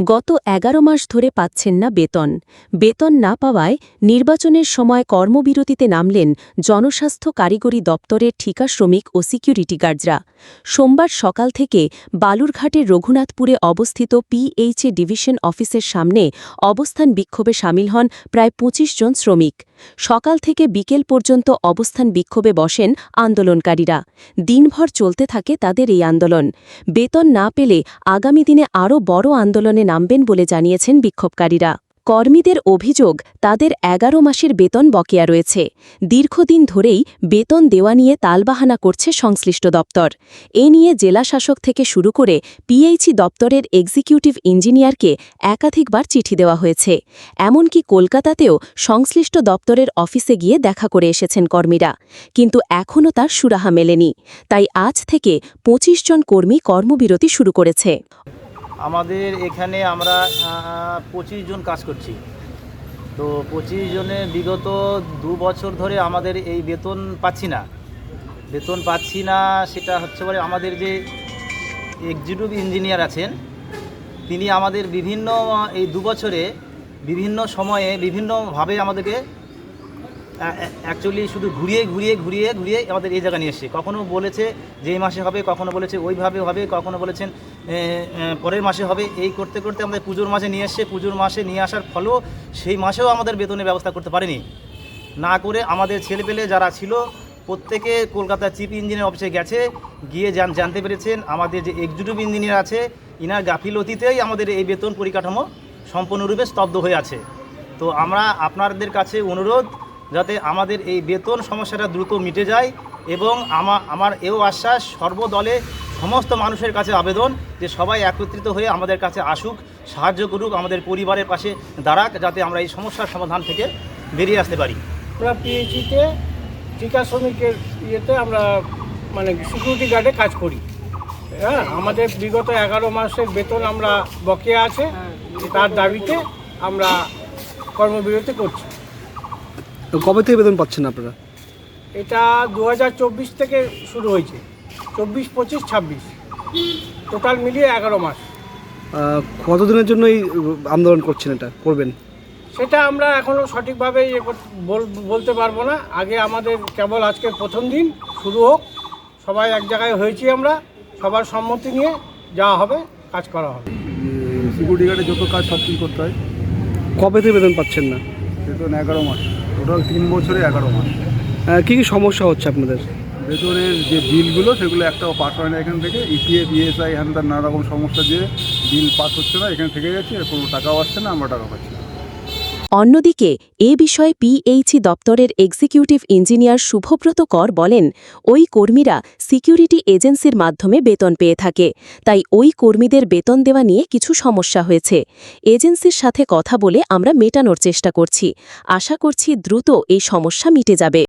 গত ১১ মাস ধরে পাচ্ছেন না বেতন। বেতন না পাওয়ায় নির্বাচনের সময় কর্মবিরতিতে নামলেন জনস্বাস্থ্য কারিগরি দপ্তরের ঠিকা শ্রমিক ও সিকিউরিটি গার্ডরা। সোমবার সকাল থেকে বালুরঘাটের রঘুনাথপুরে অবস্থিত পিএইচএ ডিভিশন অফিসের সামনে অবস্থান বিক্ষোভে সামিল হন প্রায় ২৫ জন শ্রমিক। সকাল থেকে বিকেল পর্যন্ত অবস্থান বিক্ষোভে বসেন আন্দোলনকারীরা। দিনভর চলতে থাকে তাদের এই আন্দোলন। বেতন না পেলে আগামী দিনে আরও বড় আন্দোলনে নামবেন বলে জানিয়েছেন বিক্ষোভকারীরা। কর্মীদের অভিযোগ, তাদের ১১ মাসের বেতন বকেয়া রয়েছে। দীর্ঘদিন ধরেই বেতন দেওয়া নিয়ে তালবাহানা করছে সংশ্লিষ্ট দপ্তর। এ নিয়ে জেলাশাসক থেকে শুরু করে পিএইচই দপ্তরের এক্সিকিউটিভ ইঞ্জিনিয়ারকে একাধিকবার চিঠি দেওয়া হয়েছে। এমনকি কলকাতাতেও সংশ্লিষ্ট দপ্তরের অফিসে গিয়ে দেখা করে এসেছেন কর্মীরা, কিন্তু এখনও তার সুরাহা মেলেনি। তাই আজ থেকে ২৫ জন কর্মী কর্মবিরতি শুরু করেছে। আমাদের এখানে আমরা ২৫ জন কাজ করছি। তো ২৫ জনে বিগত ২ বছর ধরে আমাদের এই বেতন পাচ্ছি না। সেটা হচ্ছে বলে আমাদের যে এক্সিকিউটিভ ইঞ্জিনিয়ার আছেন, তিনি আমাদের বিভিন্ন এই ২ বছরে বিভিন্ন সময়ে বিভিন্নভাবে আমাদেরকে অ্যাকচুয়ালি শুধু ঘুরিয়ে আমাদের এই জায়গা নিয়ে এসছে। কখনো বলেছে যে এই মাসে হবে, কখনো বলেছে ওইভাবে হবে, কখনো বলেছেন পরের মাসে হবে। এই করতে আমাদের পুজোর মাসে নিয়ে এসছে। পুজোর মাসে নিয়ে আসার ফলেও সেই মাসেও আমাদের বেতনের ব্যবস্থা করতে পারেনি। না করে আমাদের ছেলেপেলে যারা ছিল প্রত্যেকে কলকাতা চিফ ইঞ্জিনিয়ার অফিসে গিয়ে জানতে পেরেছেন আমাদের যে এক্সিকিউটিভ ইঞ্জিনিয়ার আছে, ইনার গাফিলতিতেই আমাদের এই বেতন পরিকাঠামো সম্পূর্ণরূপে স্তব্ধ হয়ে আছে। তো আমরা আপনাদের কাছে অনুরোধ, যাতে আমাদের এই বেতন সমস্যাটা দ্রুত মিটে যায়, এবং আমার এও আশ্বাস, সর্বদলে সমস্ত মানুষের কাছে আবেদন যে সবাই একত্রিত হয়ে আমাদের কাছে আসুক, সাহায্য করুক, আমাদের পরিবারের পাশে দাঁড়াক, যাতে আমরা এই সমস্যার সমাধান থেকে বেরিয়ে আসতে পারি। আমরা পিএইচইতে ঠিকা শ্রমিকের ইয়েতে আমরা সিকিউরিটি গার্ডে কাজ করি। হ্যাঁ, আমাদের বিগত ১১ মাসের বেতন আমরা বকেয়া আছে, তার দাবিতে আমরা কর্মবিরতি করছি। কবে থেকে বেতন পাচ্ছেন আপনারা? এটা ২০২৪ থেকে শুরু হয়েছে, ২৪, ২৫, ২৬ টোটাল মিলিয়ে ১১ মাস। কতদিনের জন্য এই আন্দোলন করবেন? সেটা আমরা এখনও সঠিকভাবে বলতে পারবো না। আগে আমাদের কেবল আজকের প্রথম দিন, শুরু হোক, সবাই এক জায়গায় হয়েছি, আমরা সবার সম্মতি নিয়ে যাওয়া হবে, কাজ করা হবে। সিকিউরিটি গার্ডে যত কাজ সব কিছু করতে হয়। কবে থেকে বেতন পাচ্ছেন না? বেতন ১১ মাস, টোটাল ৩ বছরে ১১ মাস। কী কী সমস্যা হচ্ছে আপনাদের? বেতনের যে বিলগুলো সেগুলো একটাও পাস হয় না এখান থেকে। ইপিএফ, ইএসআই, হ্যান তার নানা রকম সমস্যা, যে বিল পাস হচ্ছে না, এখানে থেকে যাচ্ছে, কোনো টাকাও আসছে না, আমরা টাকা পাচ্ছি না। অন্যদিকে এ বিষয়ে পিএইচই দপ্তরের এক্সিকিউটিভ ইঞ্জিনিয়ার শুভব্রত কর বলেন, ওই কর্মীরা সিকিউরিটি এজেন্সির মাধ্যমে বেতন পেয়ে থাকে, তাই ওই কর্মীদের বেতন দেওয়া নিয়ে কিছু সমস্যা হয়েছে। এজেন্সির সাথে কথা বলে আমরা মেটানোর চেষ্টা করছি। আশা করছি দ্রুত এই সমস্যা মিটে যাবে।